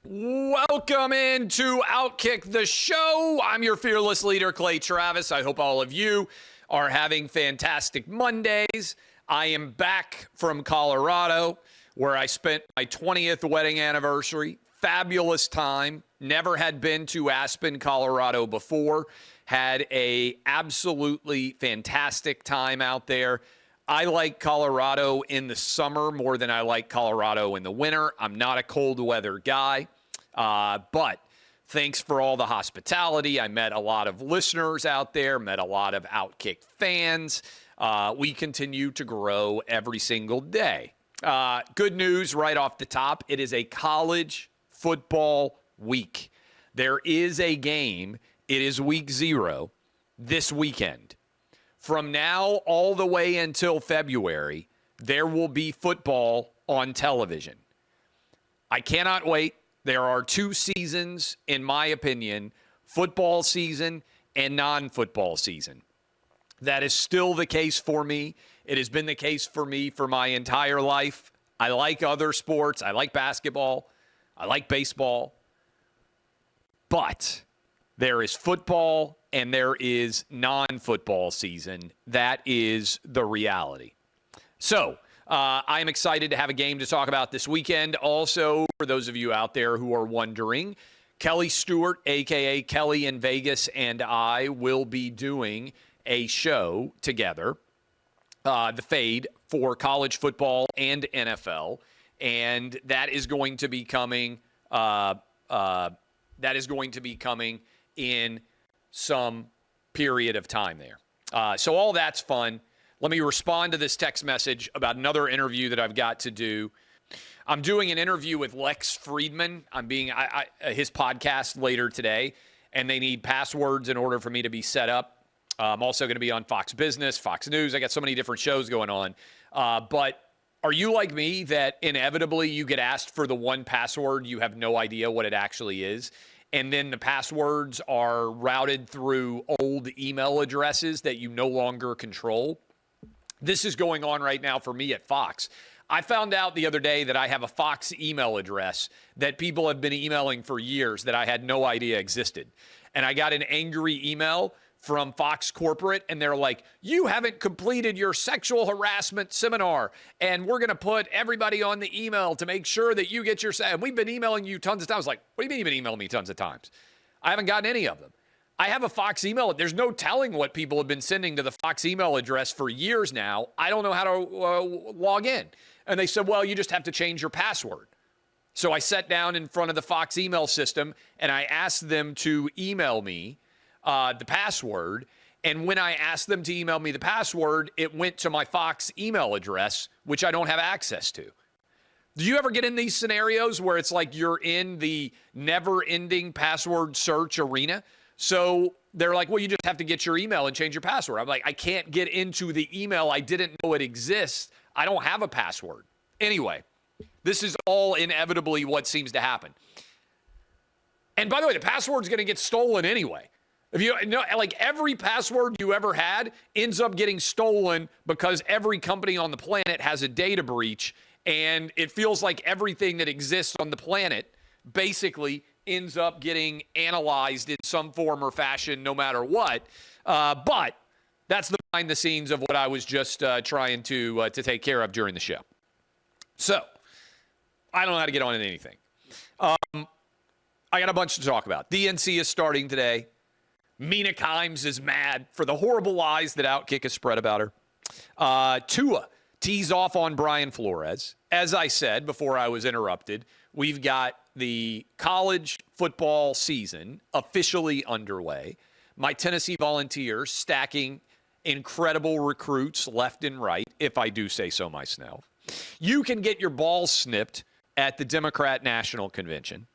Welcome into OutKick, the show. I'm your fearless leader, Clay Travis. I hope all of you are having fantastic Mondays. I am back from Colorado, where I spent my 20th wedding anniversary. Fabulous time. Never had been to Aspen, Colorado before. Had a absolutely fantastic time out there. I like Colorado in the summer more than I like Colorado in the winter. I'm not a cold weather guy. But thanks for all the hospitality. I met a lot of listeners out there, met a lot of OutKick fans. We continue to grow every single day. Good news right off the top. It is a college football week. There is a game. It is week 0 this weekend. From now all the way until February, there will be football on television. I cannot wait. There are 2 seasons, in my opinion, football season and non-football season. That is still the case for me. It has been the case for me for my entire life. I like other sports. I like basketball. I like baseball. But there is football and there is non-football season. That is the reality. So, I'm excited to have a game to talk about this weekend. Also, for those of you out there who are wondering, Kelly Stewart, a.k.a. Kelly in Vegas, and I will be doing a show together, The Fade, for college football and NFL. And that is going to be coming in some period of time there. So all that's fun. Let me respond to this text message about another interview that I've got to do. I'm doing an interview with Lex Friedman. I'm being his podcast later today, and they need passwords in order for me to be set up. I'm also going to be on Fox Business, Fox News. I got so many different shows going on. But are you like me that inevitably you get asked for the one password, you have no idea what it actually is, and then the passwords are routed through old email addresses that you no longer control? This is going on right now for me at Fox. I found out the other day that I have a Fox email address that people have been emailing for years that I had no idea existed. And I got an angry email from Fox Corporate, and they're like, you haven't completed your sexual harassment seminar, and we're going to put everybody on the email to make sure that you get your say. And we've been emailing you tons of times. Like, what do you mean you've been emailing me tons of times? I haven't gotten any of them. I have a Fox email. There's no telling what people have been sending to the Fox email address for years now. I don't know how to log in. And they said, well, you just have to change your password. So I sat down in front of the Fox email system, and I asked them to email me the password. And when I asked them to email me the password, it went to my Fox email address, which I don't have access to. Do you ever get in these scenarios where it's like you're in the never-ending password search arena? So they're like, well, you just have to get your email and change your password. I'm like, I can't get into the email. I didn't know it exists. I don't have a password. Anyway, this is all inevitably what seems to happen. And by the way, the password's going to get stolen anyway. If you know, like every password you ever had ends up getting stolen because every company on the planet has a data breach, and it feels like everything that exists on the planet basically ends up getting analyzed in some form or fashion, no matter what. But that's the behind the scenes of what I was just trying to take care of during the show. So I don't know how to get on in anything. I got a bunch to talk about. DNC is starting today. Mina is mad for the horrible lies that OutKick has spread about her. Tua tees off on Brian Flores. As I said before I was interrupted, we've got the college football season officially underway. My Tennessee Volunteers stacking incredible recruits left and right, if I do say so myself. You can get your balls snipped at the Democrat National Convention,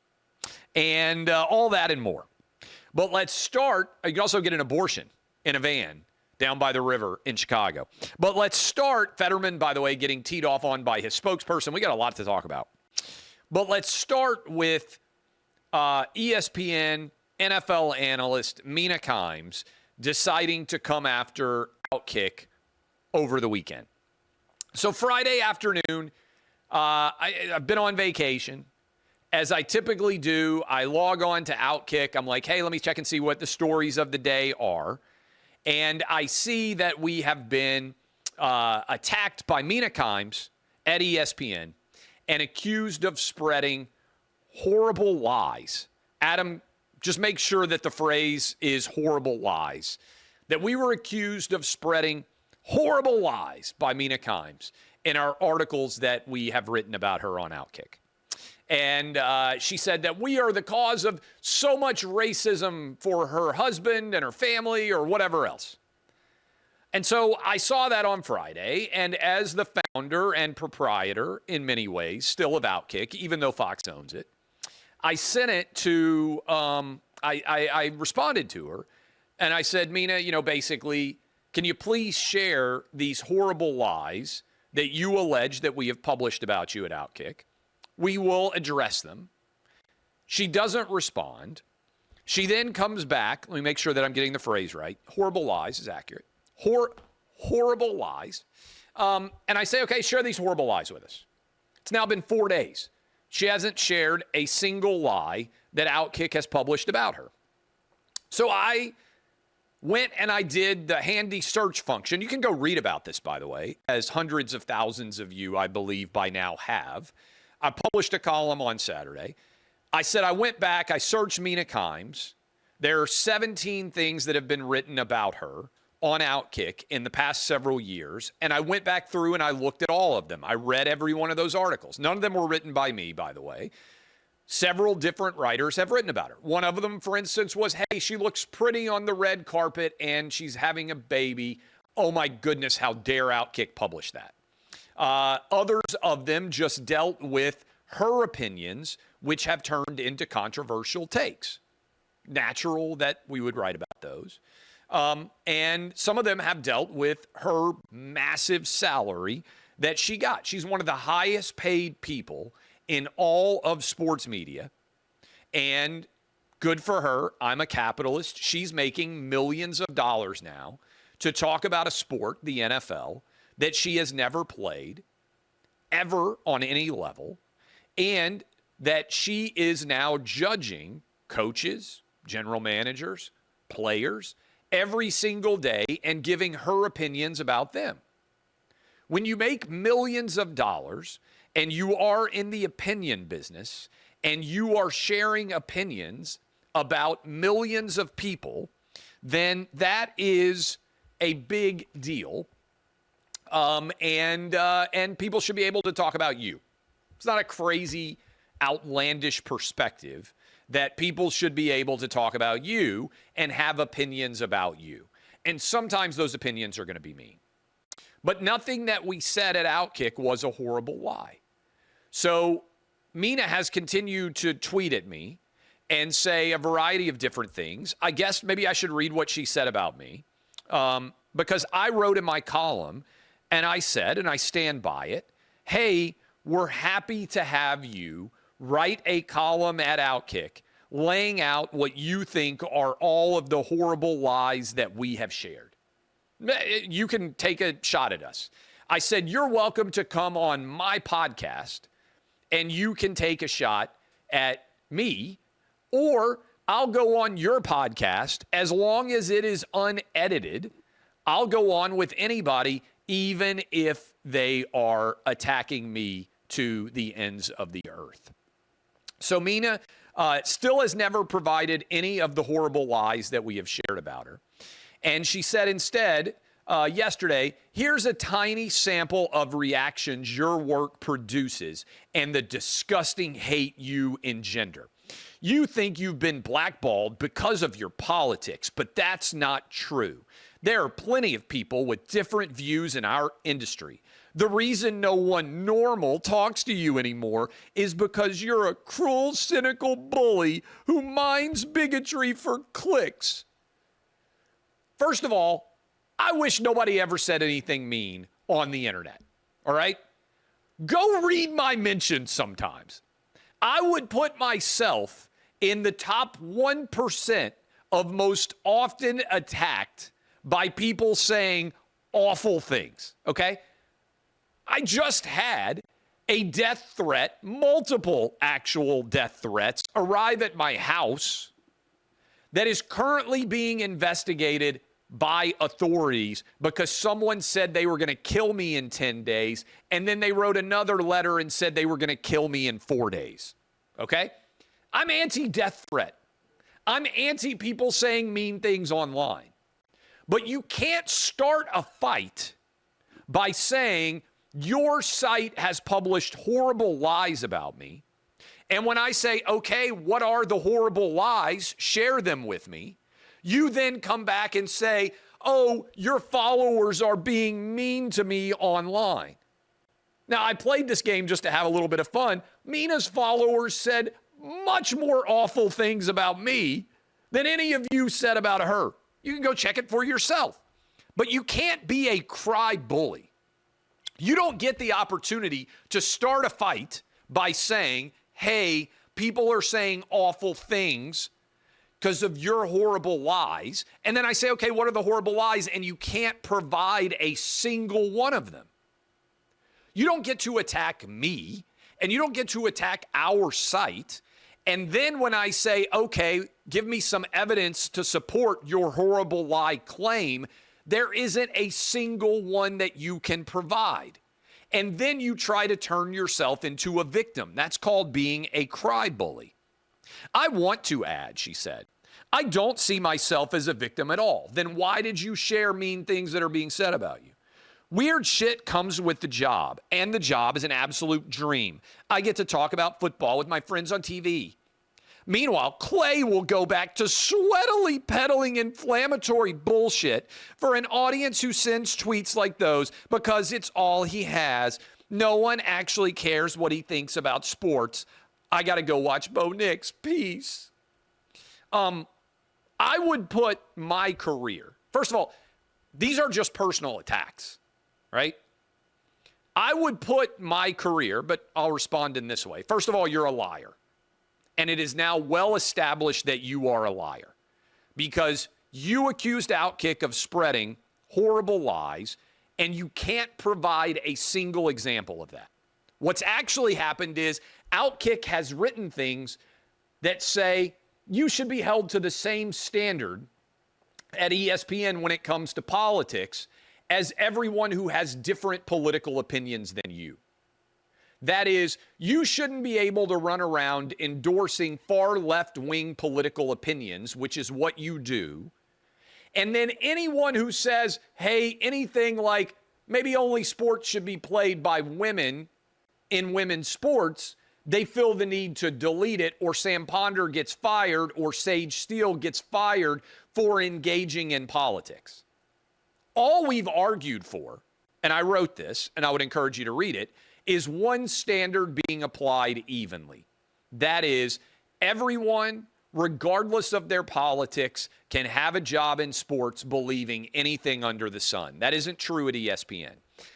and all that and more. But let's start. You can also get an abortion in a van down by the river in Chicago. But let's start. Fetterman, by the way, getting teed off on by his spokesperson. We got a lot to talk about. But let's start with ESPN NFL analyst Mina deciding to come after OutKick over the weekend. So Friday afternoon, I've been on vacation, as I typically do, I log on to OutKick. I'm like, hey, let me check and see what the stories of the day are. And I see that we have been attacked by Mina at ESPN and accused of spreading horrible lies. Adam, just make sure that the phrase is horrible lies. That we were accused of spreading horrible lies by Mina in our articles that we have written about her on OutKick. And she said that we are the cause of so much racism for her husband and her family or whatever else. And so I saw that on Friday, and as the founder and proprietor, in many ways, still of OutKick, even though Fox owns it, I sent it to, I responded to her, and I said, Mina, basically, can you please share these horrible lies that you allege that we have published about you at OutKick? We will address them. She doesn't respond. She then comes back. Let me make sure that I'm getting the phrase right. Horrible lies is accurate. Horrible lies. And I say, okay, share these horrible lies with us. It's now been 4 days. She hasn't shared a single lie that OutKick has published about her. So I went and I did the handy search function. You can go read about this, by the way, as hundreds of thousands of you, I believe, by now have. I published a column on Saturday. I said I went back, I searched Mina Kimes. There are 17 things that have been written about her on OutKick in the past several years, and I went back through and I looked at all of them. I read every one of those articles. None of them were written by me, by the way. Several different writers have written about her. One of them, for instance, was, hey, she looks pretty on the red carpet and she's having a baby. Oh my goodness, how dare OutKick publish that? Others of them just dealt with her opinions, which have turned into controversial takes. Natural that we would write about those. And some of them have dealt with her massive salary that she got. She's one of the highest paid people in all of sports media. And good for her. I'm a capitalist. She's making millions of dollars now to talk about a sport, the NFL, that she has never played, ever on any level, and that she is now judging coaches, general managers, players, every single day and giving her opinions about them. When you make millions of dollars and you are in the opinion business and you are sharing opinions about millions of people, then that is a big deal. And people should be able to talk about you. It's not a crazy, outlandish perspective that people should be able to talk about you and have opinions about you. And sometimes those opinions are going to be mean. But nothing that we said at OutKick was a horrible lie. So Mina has continued to tweet at me and say a variety of different things. I guess maybe I should read what she said about me, because I wrote in my column and I said, and I stand by it, hey, we're happy to have you write a column at OutKick laying out what you think are all of the horrible lies that we have shared. You can take a shot at us. I said, you're welcome to come on my podcast and you can take a shot at me, or I'll go on your podcast as long as it is unedited. I'll go on with anybody, even if they are attacking me to the ends of the earth. So Mina still has never provided any of the horrible lies that we have shared about her. And she said instead, yesterday, here's a tiny sample of reactions your work produces and the disgusting hate you engender. You think you've been blackballed because of your politics, but that's not true. There are plenty of people with different views in our industry. The reason no one normal talks to you anymore is because you're a cruel, cynical bully who mines bigotry for clicks. First of all, I wish nobody ever said anything mean on the internet, all right? Go read my mentions sometimes. I would put myself in the top 1% of most often attacked by people saying awful things, okay? I just had a death threat, multiple actual death threats, arrive at my house that is currently being investigated by authorities because someone said they were going to kill me in 10 days, and then they wrote another letter and said they were going to kill me in 4 days. Okay? I'm anti-death threat. I'm anti people saying mean things online. But you can't start a fight by saying your site has published horrible lies about me. And when I say, okay, what are the horrible lies? Share them with me. You then come back and say, oh, your followers are being mean to me online. Now, I played this game just to have a little bit of fun. Mina's followers said much more awful things about me than any of you said about her. You can go check it for yourself. But you can't be a cry bully. You don't get the opportunity to start a fight by saying, hey, people are saying awful things because of your horrible lies. And then I say, okay, what are the horrible lies? And you can't provide a single one of them. You don't get to attack me, and you don't get to attack our site. And then when I say, okay, give me some evidence to support your horrible lie claim, there isn't a single one that you can provide. And then you try to turn yourself into a victim. That's called being a cry bully. I want to add, she said, I don't see myself as a victim at all. Then why did you share mean things that are being said about you? Weird shit comes with the job, and the job is an absolute dream. I get to talk about football with my friends on TV. Meanwhile, Clay will go back to sweatily peddling inflammatory bullshit for an audience who sends tweets like those because it's all he has. No one actually cares what he thinks about sports. I got to go watch Bo Nix. Peace. I would put my career, first of all, these are just personal attacks, right? I would put my career, but I'll respond in this way. First of all, you're a liar. And it is now well established that you are a liar because you accused OutKick of spreading horrible lies, and you can't provide a single example of that. What's actually happened is OutKick has written things that say you should be held to the same standard at ESPN when it comes to politics as everyone who has different political opinions than you. That is, you shouldn't be able to run around endorsing far left-wing political opinions, which is what you do. And then anyone who says, hey, anything like maybe only sports should be played by women in women's sports, they feel the need to delete it, or Sam Ponder gets fired, or Sage Steele gets fired for engaging in politics. All we've argued for, and I wrote this, and I would encourage you to read it, is one standard being applied evenly. That is, everyone, regardless of their politics, can have a job in sports believing anything under the sun. That isn't true at ESPN.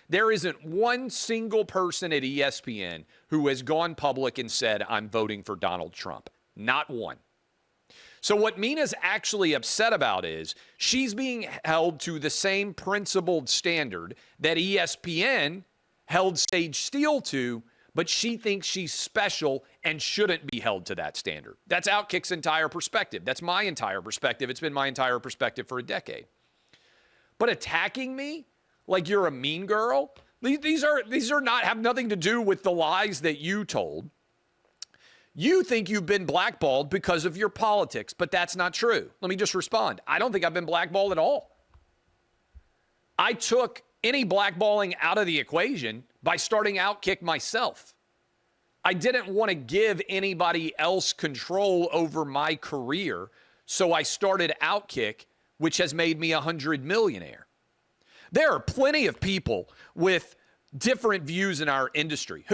There isn't one single person at ESPN who has gone public and said, I'm voting for Donald Trump. Not one. So what Mina's actually upset about is she's being held to the same principled standard that ESPN held Sage Steele to, but she thinks she's special and shouldn't be held to that standard. That's OutKick's entire perspective. That's my entire perspective. It's been my entire perspective for a decade. But attacking me like you're a mean girl, these are not have nothing to do with the lies that you told. You think you've been blackballed because of your politics, but that's not true. Let me just respond. I don't think I've been blackballed at all. I took any blackballing out of the equation by starting OutKick myself. I didn't want to give anybody else control over my career, so I started OutKick, which has made me a 100 millionaire. There are plenty of people with different views in our industry.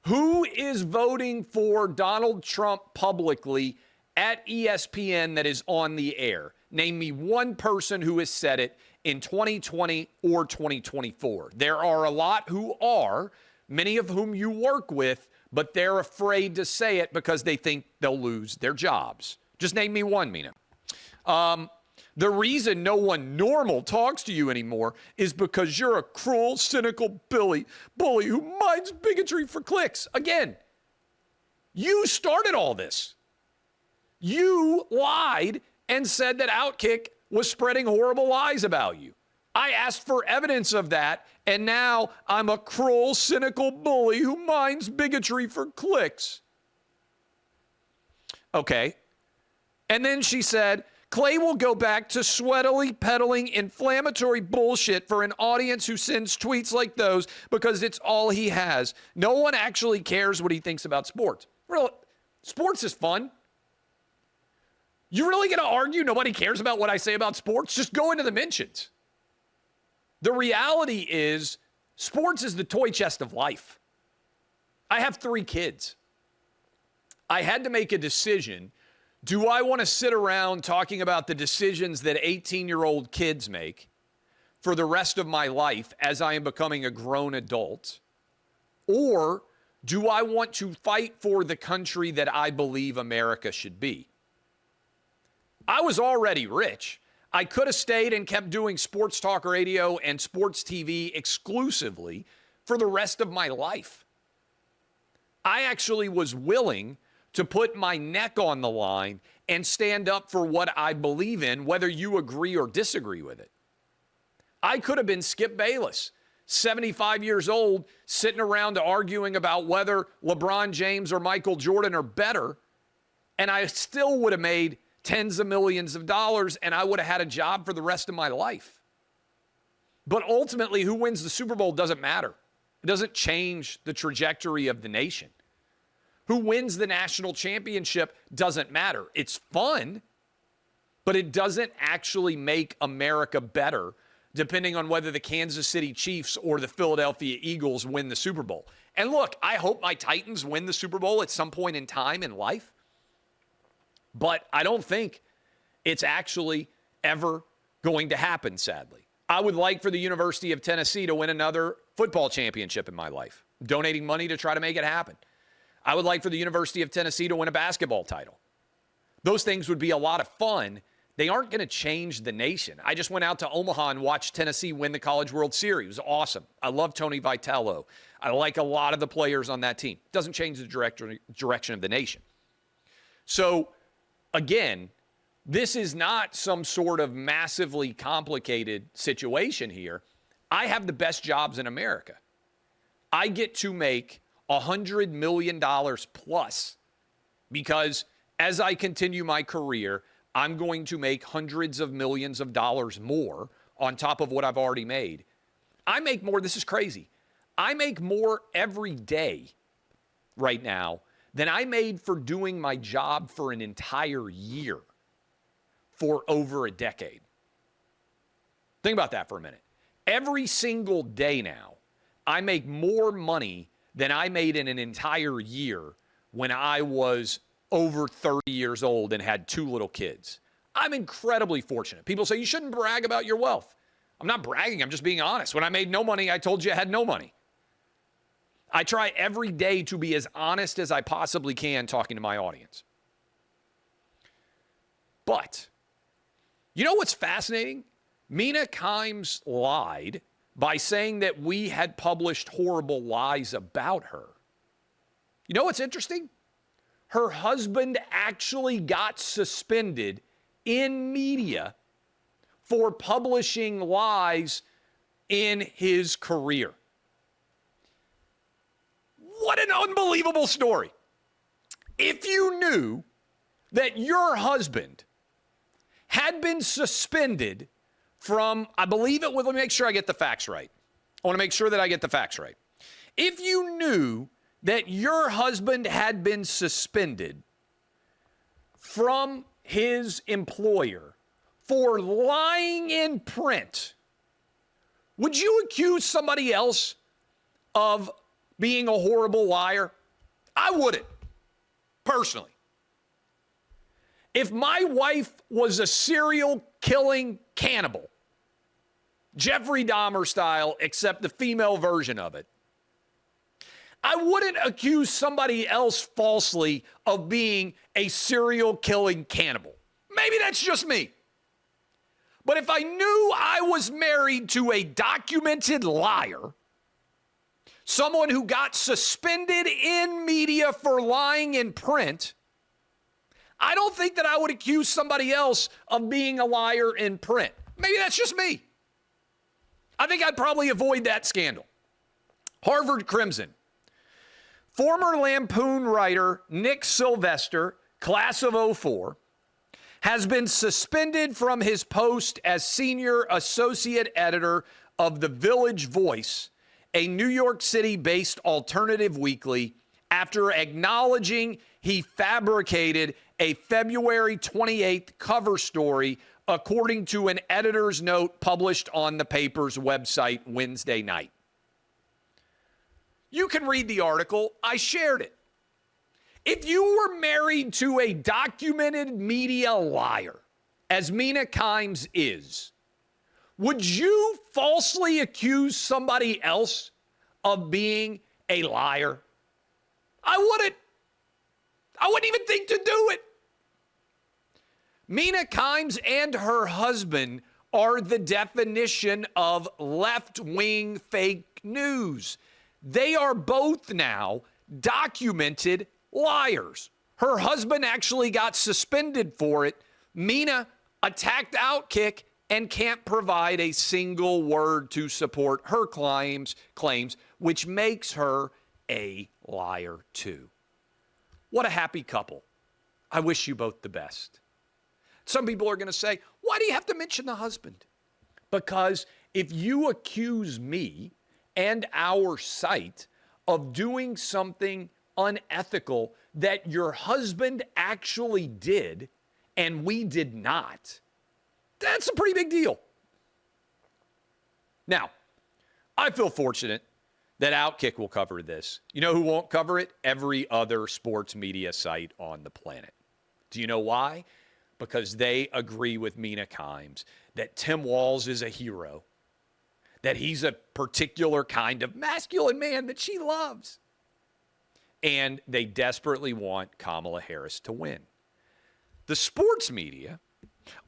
Who is voting for Donald Trump publicly at ESPN that is on the air? Name me one person who has said it in 2020 or 2024. There are a lot who are, many of whom you work with, but they're afraid to say it because they think they'll lose their jobs. Just name me one, Mina. The reason no one normal talks to you anymore is because you're a cruel, cynical bully who mines bigotry for clicks. Again, you started all this. You lied and said that OutKick was spreading horrible lies about you. I asked for evidence of that, and now I'm a cruel, cynical bully who mines bigotry for clicks. Okay. And then she said, Clay will go back to sweatily peddling inflammatory bullshit for an audience who sends tweets like those because it's all he has. No one actually cares what he thinks about sports. Really, sports is fun. You really going to argue nobody cares about what I say about sports? Just go into the mentions. The reality is sports is the toy chest of life. I have 3 kids. I had to make a decision. Do I want to sit around talking about the decisions that 18-year-old kids make for the rest of my life as I am becoming a grown adult? Or do I want to fight for the country that I believe America should be? I was already rich. I could have stayed and kept doing sports talk radio and sports TV exclusively for the rest of my life. I actually was willing to put my neck on the line and stand up for what I believe in, whether you agree or disagree with it. I could have been Skip Bayless, 75 years old, sitting around arguing about whether LeBron James or Michael Jordan are better, and I still would have made tens of millions of dollars, and I would have had a job for the rest of my life. But ultimately, who wins the Super Bowl doesn't matter. It doesn't change the trajectory of the nation. Who wins the national championship doesn't matter. It's fun, but it doesn't actually make America better, depending on whether the Kansas City Chiefs or the Philadelphia Eagles win the Super Bowl. And look, I hope my Titans win the Super Bowl at some point in time in life. But I don't think it's actually ever going to happen, sadly. I would like for the University of Tennessee to win another football championship in my life, donating money to try to make it happen. I would like for the University of Tennessee to win a basketball title. Those things would be a lot of fun. They aren't going to change the nation. I just went out to Omaha and watched Tennessee win the College World Series. It was awesome. I love Tony Vitello. I like a lot of the players on that team. It doesn't change the direction of the nation. So, again, this is not some sort of massively complicated situation here. I have the best jobs in America. I get to make $100 million plus because as I continue my career, I'm going to make hundreds of millions of dollars more on top of what I've already made. I make more. This is crazy. I make more every day right now than I made for doing my job for an entire year for over a decade. Think about that for a minute. Every single day now, I make more money than I made in an entire year when I was over 30 years old and had 2 little kids. I'm incredibly fortunate. People say you shouldn't brag about your wealth. I'm not bragging. I'm just being honest. When I made no money, I told you I had no money. I try every day to be as honest as I possibly can talking to my audience. But you know what's fascinating? Mina Kimes lied by saying that we had published horrible lies about her. You know what's interesting? Her husband actually got suspended in media for publishing lies in his career. What an unbelievable story. If you knew that your husband had been suspended from, I believe it was, let me make sure I get the facts right. I want to make sure that I get the facts right. If you knew that your husband had been suspended from his employer for lying in print, would you accuse somebody else of being a horrible liar? I wouldn't, personally. If my wife was a serial killing cannibal, Jeffrey Dahmer style, except the female version of it, I wouldn't accuse somebody else falsely of being a serial killing cannibal. Maybe that's just me. But if I knew I was married to a documented liar, someone who got suspended in media for lying in print, I don't think that I would accuse somebody else of being a liar in print. Maybe that's just me. I think I'd probably avoid that scandal. Harvard Crimson. Former Lampoon writer Nick Sylvester, class of '04, has been suspended from his post as senior associate editor of The Village Voice, a New York City-based alternative weekly, after acknowledging he fabricated a February 28th cover story, according to an editor's note published on the paper's website Wednesday night. You can read the article. I shared it. If you were married to a documented media liar, as Mina Kimes is, would you falsely accuse somebody else of being a liar? I wouldn't. I wouldn't even think to do it. Mina Kimes and her husband are the definition of left-wing fake news. They are both now documented liars. Her husband actually got suspended for it. Mina attacked OutKick and can't provide a single word to support her claims, which makes her a liar too. What a happy couple. I wish you both the best. Some people are going to say, why do you have to mention the husband? Because if you accuse me and our site of doing something unethical that your husband actually did and we did not, that's a pretty big deal. Now, I feel fortunate that OutKick will cover this. You know who won't cover it? Every other sports media site on the planet. Do you know why? Because they agree with Mina Kimes that Tim Walz is a hero, that he's a particular kind of masculine man that she loves. And they desperately want Kamala Harris to win. The sports media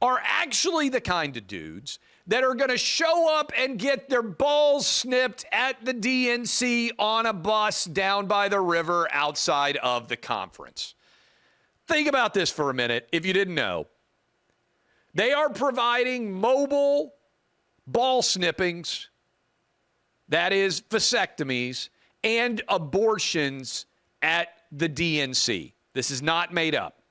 are actually the kind of dudes that are going to show up and get their balls snipped at the DNC on a bus down by the river outside of the conference. Think about this for a minute if you didn't know. They are providing mobile ball snippings, that is vasectomies, and abortions at the DNC. This is not made up.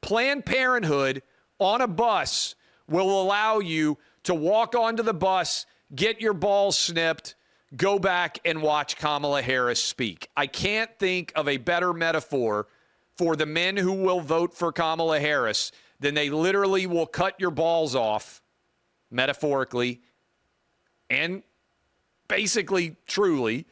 Planned Parenthood on a bus will allow you to walk onto the bus, get your balls snipped, go back and watch Kamala Harris speak. I can't think of a better metaphor for the men who will vote for Kamala Harris than they literally will cut your balls off, metaphorically, and basically truly,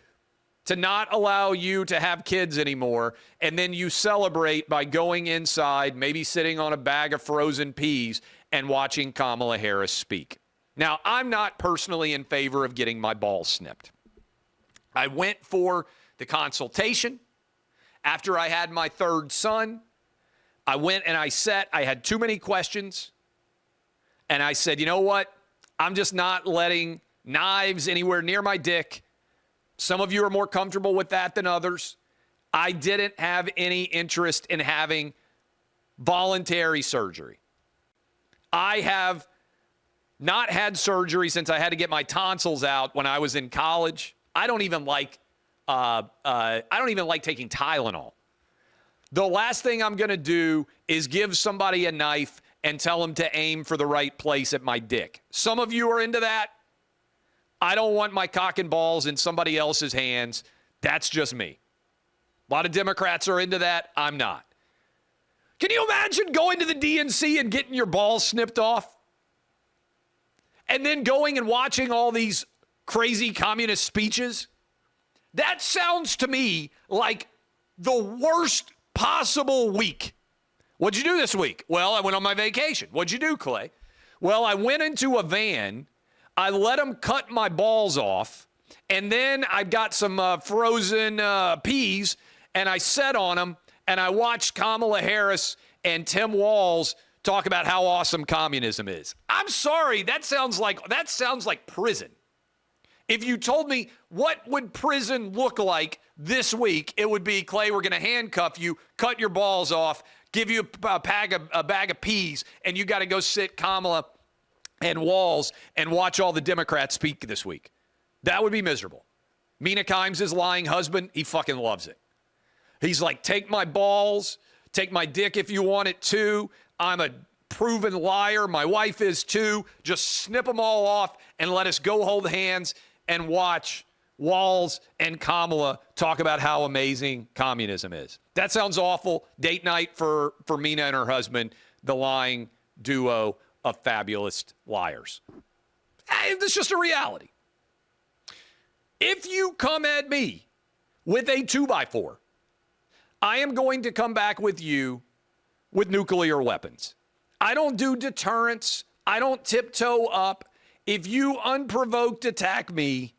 to not allow you to have kids anymore, and then you celebrate by going inside, maybe sitting on a bag of frozen peas and watching Kamala Harris speak. Now, I'm not personally in favor of getting my balls snipped. I went for the consultation after I had my third son. I went and I had too many questions, and I said, you know what? I'm just not letting knives anywhere near my dick. Some of you are more comfortable with that than others. I didn't have any interest in having voluntary surgery. I have not had surgery since I had to get my tonsils out when I was in college. I don't even like taking Tylenol. The last thing I'm going to do is give somebody a knife and tell them to aim for the right place at my dick. Some of you are into that. I don't want my cock and balls in somebody else's hands. That's just me. A lot of Democrats are into that. I'm not. Can you imagine going to the DNC and getting your balls snipped off? And then going and watching all these crazy communist speeches? That sounds to me like the worst possible week. What'd you do this week? Well, I went on my vacation. What'd you do, Clay? Well, I went into a van. I let them cut my balls off, and then I got some frozen peas, and I sat on them, and I watched Kamala Harris and Tim Walz talk about how awesome communism is. I'm sorry, that sounds like prison. If you told me what would prison look like this week, it would be, Clay, we're going to handcuff you, cut your balls off, give you a bag of peas, and you got to go sit Kamala and Walls and watch all the Democrats speak this week. That would be miserable. Mina Kimes' lying husband, he fucking loves it. He's like, take my balls, take my dick if you want it too. I'm a proven liar. My wife is too. Just snip them all off and let us go hold hands and watch Walls and Kamala talk about how amazing communism is. That sounds awful. Date night for Mina and her husband, the lying duo of fabulous liars. It's just a reality. If you come at me with a 2x4, I am going to come back with you with nuclear weapons. I don't do deterrence. I don't tiptoe up. If you unprovoked attack me,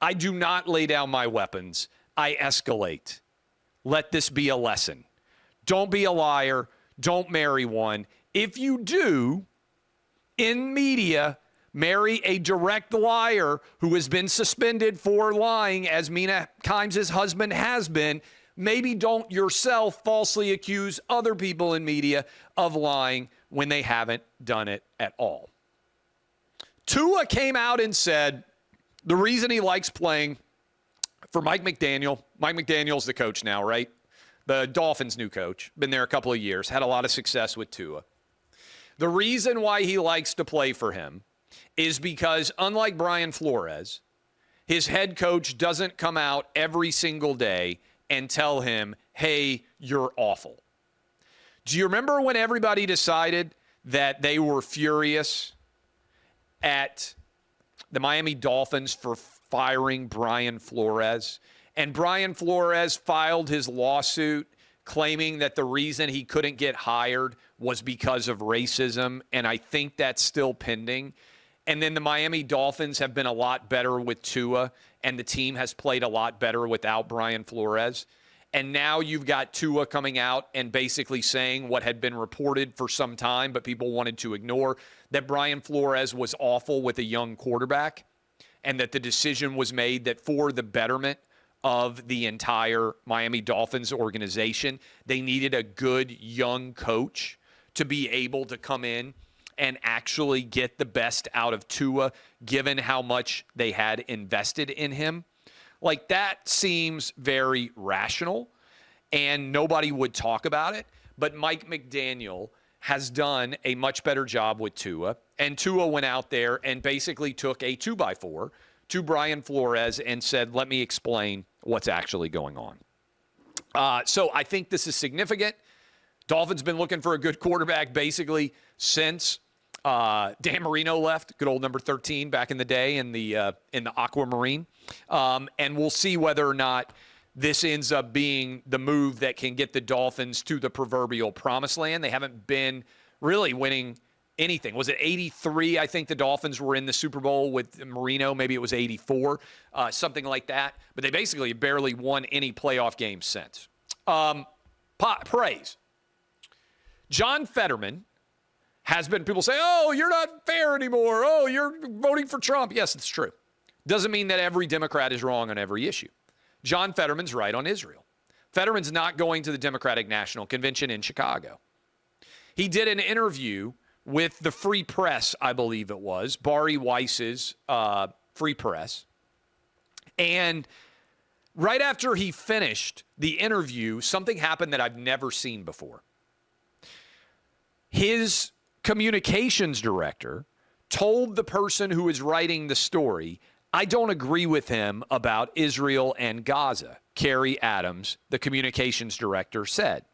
I do not lay down my weapons. I escalate. Let this be a lesson. Don't be a liar. Don't marry one. If you do, in media, marry a direct liar who has been suspended for lying, as Mina Kimes' husband has been, maybe don't yourself falsely accuse other people in media of lying when they haven't done it at all. Tua came out and said the reason he likes playing for Mike McDaniel's the coach now, right? The Dolphins' new coach, been there a couple of years, had a lot of success with Tua. The reason why he likes to play for him is because, unlike Brian Flores, his head coach doesn't come out every single day and tell him, hey, you're awful. Do you remember when everybody decided that they were furious at the Miami Dolphins for firing Brian Flores? And Brian Flores filed his lawsuit claiming that the reason he couldn't get hired was because of racism, and I think that's still pending. And then the Miami Dolphins have been a lot better with Tua, and the team has played a lot better without Brian Flores. And now you've got Tua coming out and basically saying what had been reported for some time, but people wanted to ignore, that Brian Flores was awful with a young quarterback, and that the decision was made that for the betterment of the entire Miami Dolphins organization, they needed a good young coach to be able to come in and actually get the best out of Tua, given how much they had invested in him. Like, that seems very rational, and nobody would talk about it. But Mike McDaniel has done a much better job with Tua, and Tua went out there and basically took a 2x4 to Brian Flores and said, let me explain what's actually going on. So I think this is significant. Dolphins been looking for a good quarterback basically since Dan Marino left, good old number 13 back in the day in the Aquamarine. And we'll see whether or not this ends up being the move that can get the Dolphins to the proverbial promised land. They haven't been really winning anything. Was it 83? I think the Dolphins were in the Super Bowl with Marino. Maybe it was 84, something like that. But they basically barely won any playoff games since. Praise. John Fetterman has been, people say, oh, you're not fair anymore. Oh, you're voting for Trump. Yes, it's true. Doesn't mean that every Democrat is wrong on every issue. John Fetterman's right on Israel. Fetterman's not going to the Democratic National Convention in Chicago. He did an interview with the Free Press, I believe it was, Bari Weiss's Free Press. And right after he finished the interview, something happened that I've never seen before. His communications director told the person who is writing the story, I don't agree with him about Israel and Gaza. Carrie Adams, the communications director, said,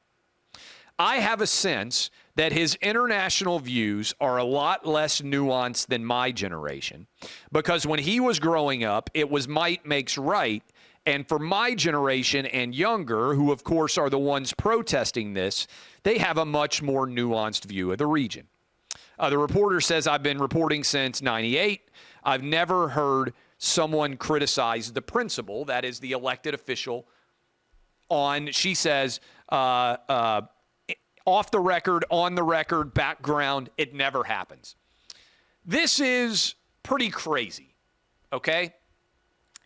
I have a sense that his international views are a lot less nuanced than my generation, because when he was growing up, it was might makes right. And for my generation and younger, who of course are the ones protesting this, they have a much more nuanced view of the region. The reporter says, I've been reporting since 98. I've never heard someone criticize the principal, that is the elected official, on, she says, off the record, on the record, background. It never happens. This is pretty crazy, okay?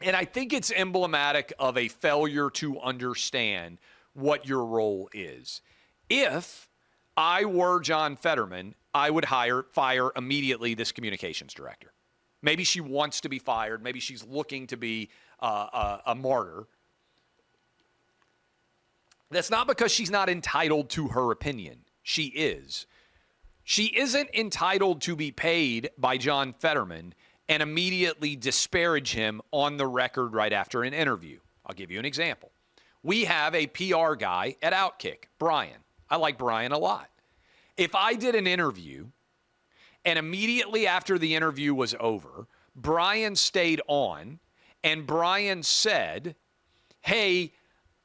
And I think it's emblematic of a failure to understand what your role is. If I were John Fetterman, I would fire immediately this communications director. Maybe she wants to be fired. Maybe she's looking to be a martyr. That's not because she's not entitled to her opinion. She is. She isn't entitled to be paid by John Fetterman and immediately disparage him on the record right after an interview. I'll give you an example. We have a PR guy at OutKick, Brian. I like Brian a lot. If I did an interview and immediately after the interview was over, Brian stayed on and Brian said, hey,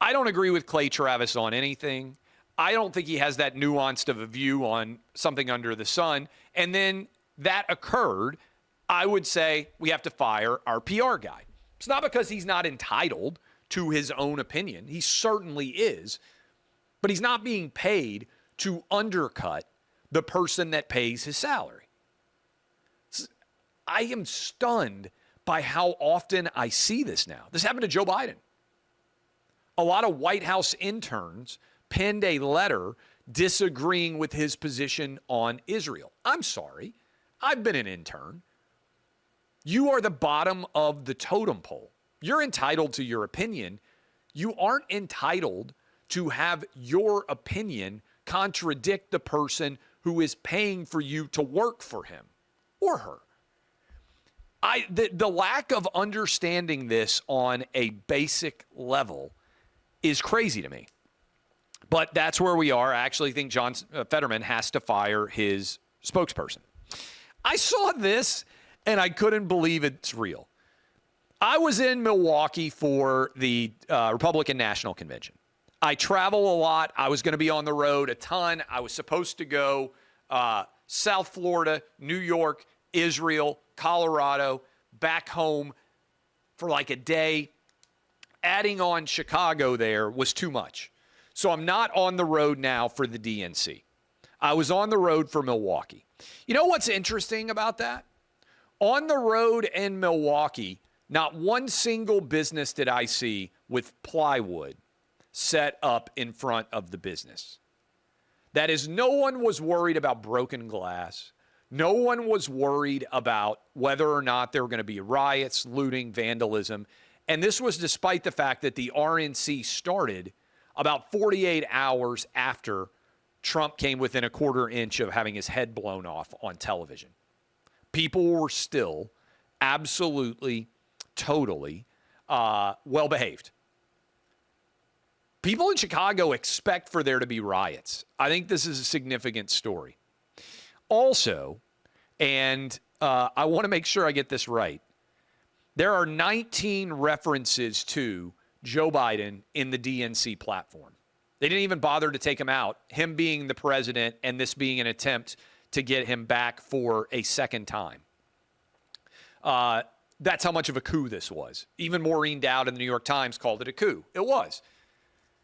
I don't agree with Clay Travis on anything. I don't think he has that nuanced of a view on something under the sun. And then that occurred, I would say we have to fire our PR guy. It's not because he's not entitled to his own opinion. He certainly is. But he's not being paid to undercut the person that pays his salary. I am stunned by how often I see this now. This happened to Joe Biden. A lot of White House interns penned a letter disagreeing with his position on Israel. I'm sorry. I've been an intern. You are the bottom of the totem pole. You're entitled to your opinion. You aren't entitled to have your opinion contradict the person who is paying for you to work for him or her. The lack of understanding this on a basic level is crazy to me. But that's where we are. I actually think John Fetterman has to fire his spokesperson. I saw this and I couldn't believe it's real. I was in Milwaukee for the Republican National Convention. I travel a lot. I was going to be on the road a ton. I was supposed to go South Florida, New York, Israel, Colorado, back home for like a day. Adding on Chicago there was too much. So I'm not on the road now for the DNC. I was on the road for Milwaukee. You know what's interesting about that? On the road in Milwaukee, not one single business did I see with plywood set up in front of the business. That is, no one was worried about broken glass. No one was worried about whether or not there were going to be riots, looting, vandalism. And this was despite the fact that the RNC started about 48 hours after Trump came within a quarter inch of having his head blown off on television. People were still absolutely, totally well-behaved. People in Chicago expect for there to be riots. I think this is a significant story. Also, and I want to make sure I get this right, there are 19 references to Joe Biden in the DNC platform. They didn't even bother to take him out, him being the president and this being an attempt to get him back for a second time. That's how much of a coup this was. Even Maureen Dowd in the New York Times called it a coup. It was.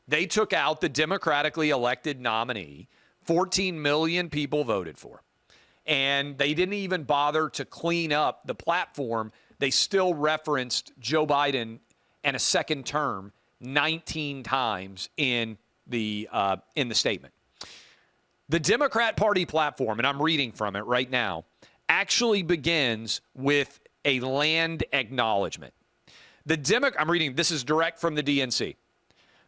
They took out the democratically elected nominee 14 million people voted for. And they didn't even bother to clean up the platform. They still referenced Joe Biden and a second term 19 times in the statement. The Democrat Party platform, and I'm reading from it right now, actually begins with a land acknowledgement. I'm reading, this is direct from the DNC.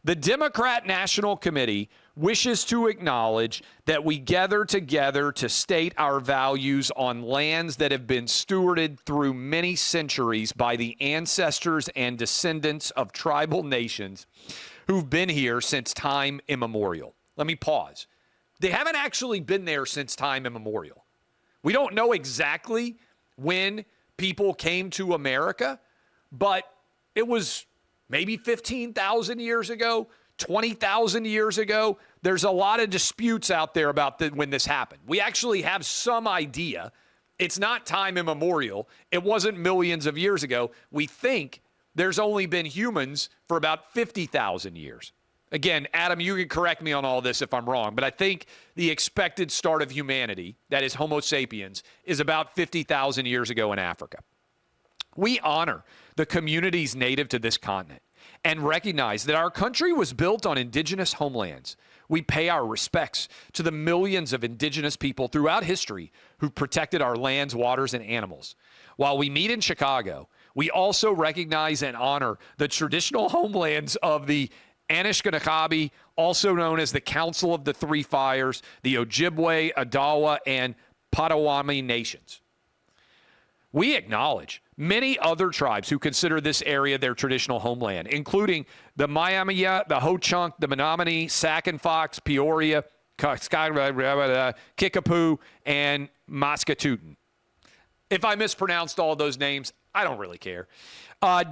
The Democrat National Committee wishes to acknowledge that we gather together to state our values on lands that have been stewarded through many centuries by the ancestors and descendants of tribal nations who've been here since time immemorial. Let me pause. They haven't actually been there since time immemorial. We don't know exactly when people came to America, but it was maybe 15,000 years ago, 20,000 years ago. There's a lot of disputes out there about when this happened. We actually have some idea. It's not time immemorial. It wasn't millions of years ago. We think there's only been humans for about 50,000 years. Again, Adam, you can correct me on all this if I'm wrong, but I think the expected start of humanity, that is Homo sapiens, is about 50,000 years ago in Africa. We honor the communities native to this continent and recognize that our country was built on indigenous homelands. We pay our respects to the millions of indigenous people throughout history who protected our lands, waters, and animals. While we meet in Chicago, we also recognize and honor the traditional homelands of the Anishinaabe, also known as the Council of the Three Fires, the Ojibwe, Odawa, and Potawatomi nations. We acknowledge many other tribes who consider this area their traditional homeland, including the Miami, the Ho-Chunk, the Menominee, Sac and Fox, Peoria, Kickapoo, and Muscatootin. If I mispronounced all those names, I don't really care.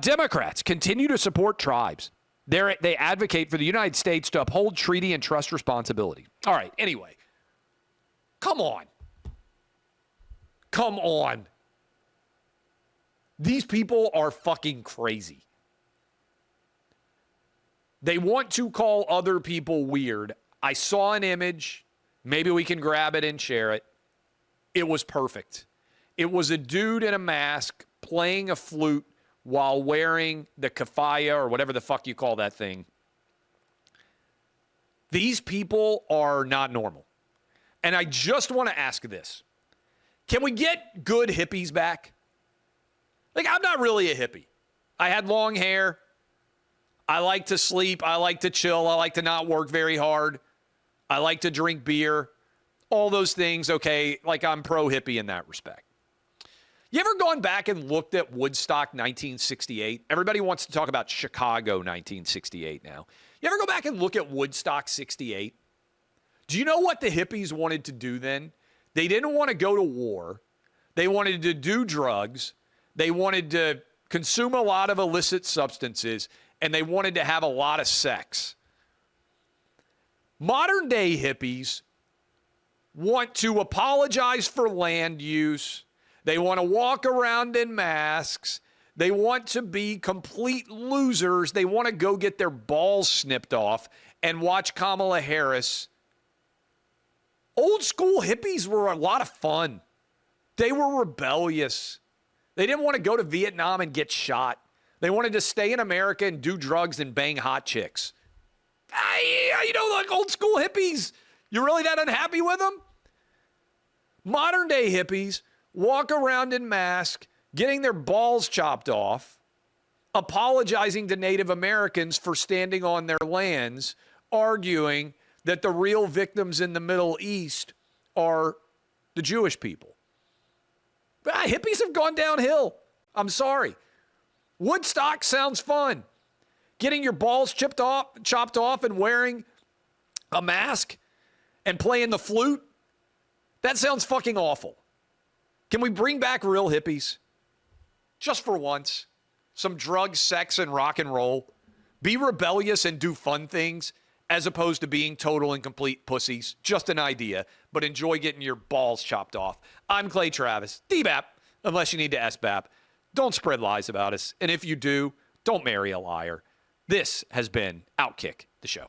Democrats continue to support tribes. They advocate for the United States to uphold treaty and trust responsibility. All right, anyway. Come on. Come on. These people are fucking crazy. They want to call other people weird. I saw an image. Maybe we can grab it and share it. It was perfect. It was a dude in a mask playing a flute while wearing the kafaya or whatever the fuck you call that thing. These people are not normal. And I just want to ask this. Can we get good hippies back? Like, I'm not really a hippie. I had long hair. I like to sleep. I like to chill. I like to not work very hard. I like to drink beer. All those things, okay, like I'm pro-hippie in that respect. You ever gone back and looked at Woodstock 1968? Everybody wants to talk about Chicago 1968 now. You ever go back and look at Woodstock 68? Do you know what the hippies wanted to do then? They didn't want to go to war. They wanted to do drugs. They wanted to consume a lot of illicit substances, and they wanted to have a lot of sex. Modern day hippies want to apologize for land use. They want to walk around in masks. They want to be complete losers. They want to go get their balls snipped off and watch Kamala Harris. Old school hippies were a lot of fun. They were rebellious. They didn't want to go to Vietnam and get shot. They wanted to stay in America and do drugs and bang hot chicks. You know, like old school hippies. You really that unhappy with them? Modern day hippies walk around in masks, getting their balls chopped off, apologizing to Native Americans for standing on their lands, arguing that the real victims in the Middle East are the Jewish people. But hippies have gone downhill. I'm sorry. Woodstock sounds fun. Getting your balls chopped off and wearing a mask and playing the flute, that sounds fucking awful. Can we bring back real hippies? Just for once. Some drugs, sex, and rock and roll. Be rebellious and do fun things as opposed to being total and complete pussies. Just an idea, but enjoy getting your balls chopped off. I'm Clay Travis. DBAP, unless you need to SBAP. Don't spread lies about us. And if you do, don't marry a liar. This has been OutKick, the show.